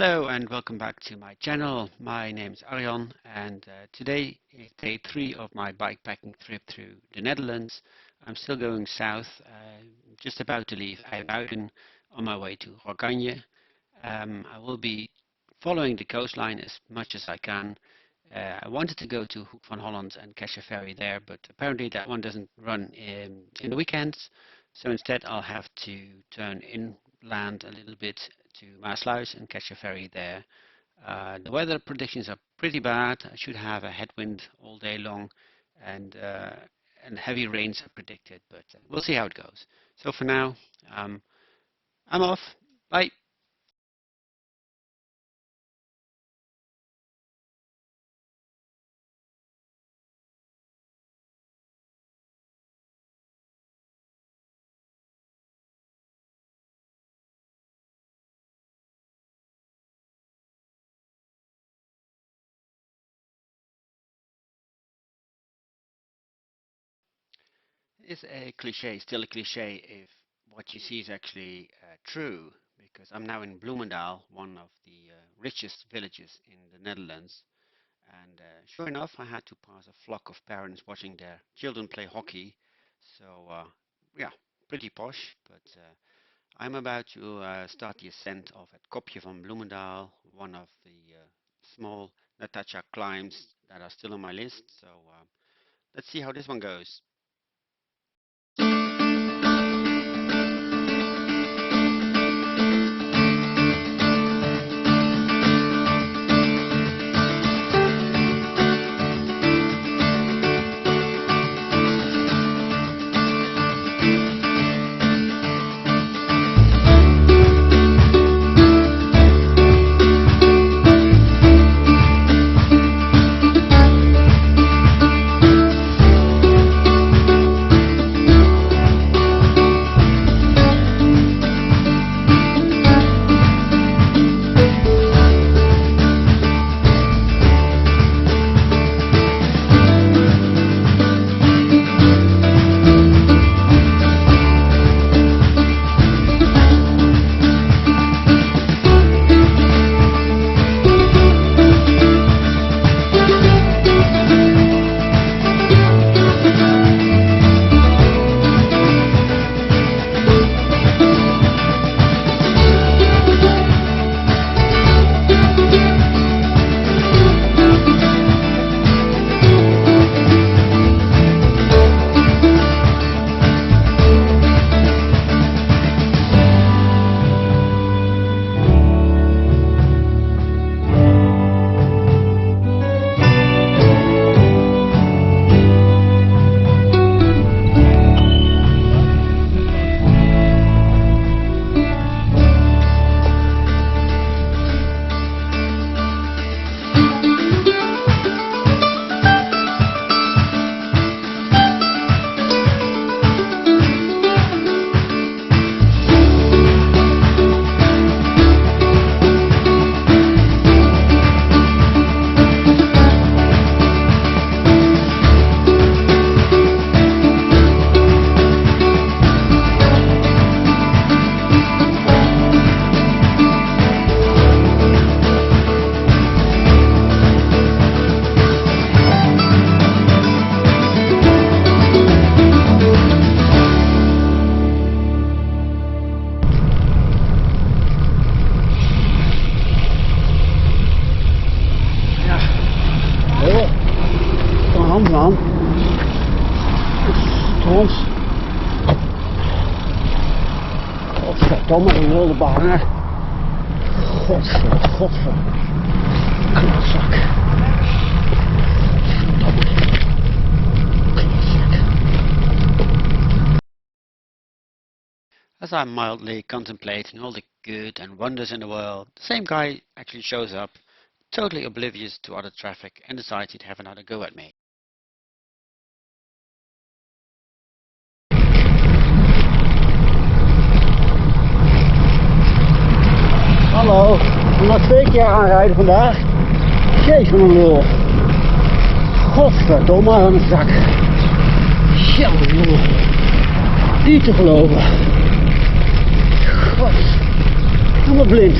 Hello and welcome back to my channel. My name is Arjan and today is day 3 of my bikepacking trip through the Netherlands. I'm still going south, just about to leave IJmuiden on my way to Rockanje. I will be following the coastline as much as I can. I wanted to go to Hoek van Holland and catch a ferry there, but apparently that one doesn't run in the weekends, so instead I'll have to turn inland a little bit to Maasluis and catch a ferry there. The weather predictions are pretty bad. I should have a headwind all day long, and heavy rains are predicted, but we'll see how it goes. So for now, I'm off. Bye. It's a cliche, still a cliche if what you see is actually true, because I'm now in Bloemendaal, one of the richest villages in the Netherlands, and sure enough I had to pass a flock of parents watching their children play hockey, so yeah, pretty posh, but I'm about to start the ascent of het Kopje van Bloemendaal, one of the small Natacha climbs that are still on my list, so let's see how this one goes. Man. Stront. Godverdomme, een wilde banger. Godver. Klotzak. As I'm mildly contemplating all the good and wonders in the world, the same guy actually shows up, totally oblivious to other traffic, and decides he'd have another go at me. Hallo, ik moet 2 keer aanrijden vandaag. Jezus, wat een lul. Godverdomme, wat een zak. Jongen, niet te geloven. God, helemaal blind.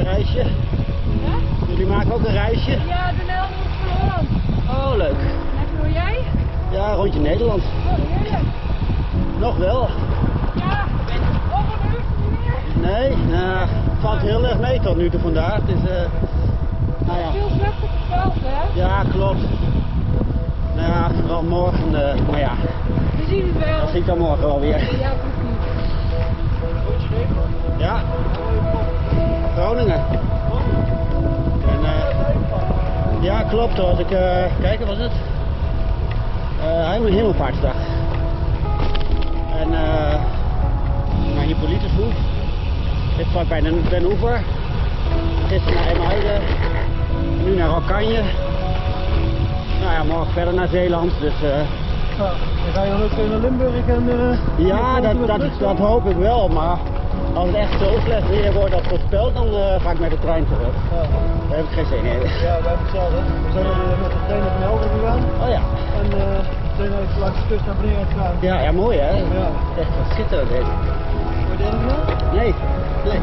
Reisje? Ja? Jullie maken ook een reisje? Ja, Den Haag van Holland. Oh, leuk. En hoe jij? Ja, rondje Nederland. Oh, heerlijk. Nog wel? Ja, ben over een uur niet meer. Nee, nou, het valt heel erg mee tot nu toe vandaag. Het is, nou ja. Veel slechter gesteld, hè? Ja, klopt. Nou ja, vooral morgen, maar ja. We zien het wel. Dat zie ik dan morgen wel weer. Ja, precies. Ja. Groningen. En, ja, klopt. Als ik, kijk, wat was het? Hemelvaartsdag. En, naar Hippolytushoef. Dit vlak bij Den Oever. Gisteren naar IJmuiden. Nu naar Rockanje. Nou ja, morgen verder naar Zeeland. Dus, dan ga je dan ook naar Limburg en... ja, dat hoop ik wel, maar als het echt zo slecht weer wordt als voorspeld, dan ga ik met de trein terug. Ja. Daar heb ik geen zin in. Ja, we hebben hetzelfde. We zijn met de trein naar Den Haag gegaan. Oh ja. En we zijn eigenlijk langs de kust naar beneden gegaan. Ja, ja, mooi hè? Ja. Echt schitterend dit. Heb je er gedaan? Nee, nee.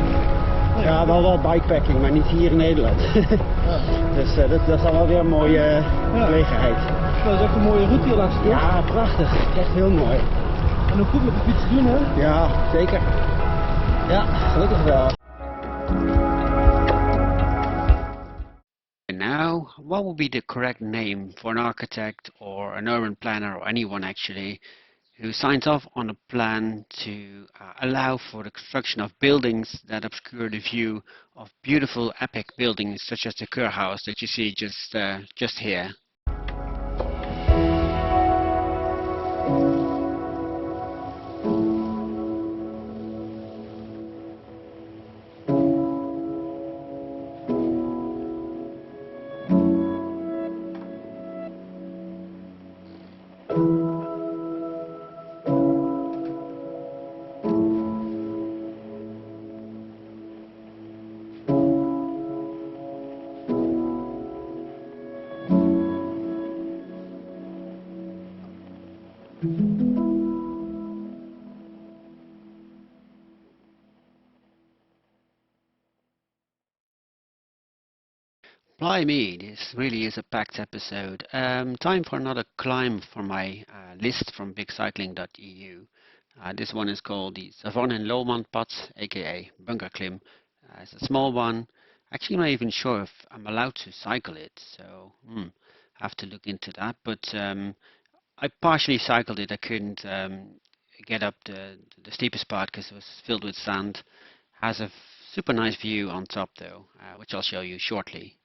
Ja, wel wat bikepacking, maar niet hier in Nederland. Ja. Dus dat is dan wel weer een mooie gelegenheid. Dat is echt een mooie route hier langs de kust. Ja, prachtig. Echt heel mooi. En ook goed met de fiets te doen, hè? Ja, zeker. Ja, gelukkig wel. And now, what would be the correct name for an architect or an urban planner or anyone actually who signs off on a plan to allow for the construction of buildings that obscure the view of beautiful epic buildings such as the Kurhaus that you see just here? Blimey, this really is a packed episode. Time for another climb for my list from bigcycling.eu. This one is called the Savonnen Loopmandpad, aka Bunker Klim. It's a small one. Actually, I'm not even sure if I'm allowed to cycle it, so have to look into that. But I partially cycled it. I couldn't get up the steepest part because it was filled with sand. Has a super nice view on top though, which I'll show you shortly.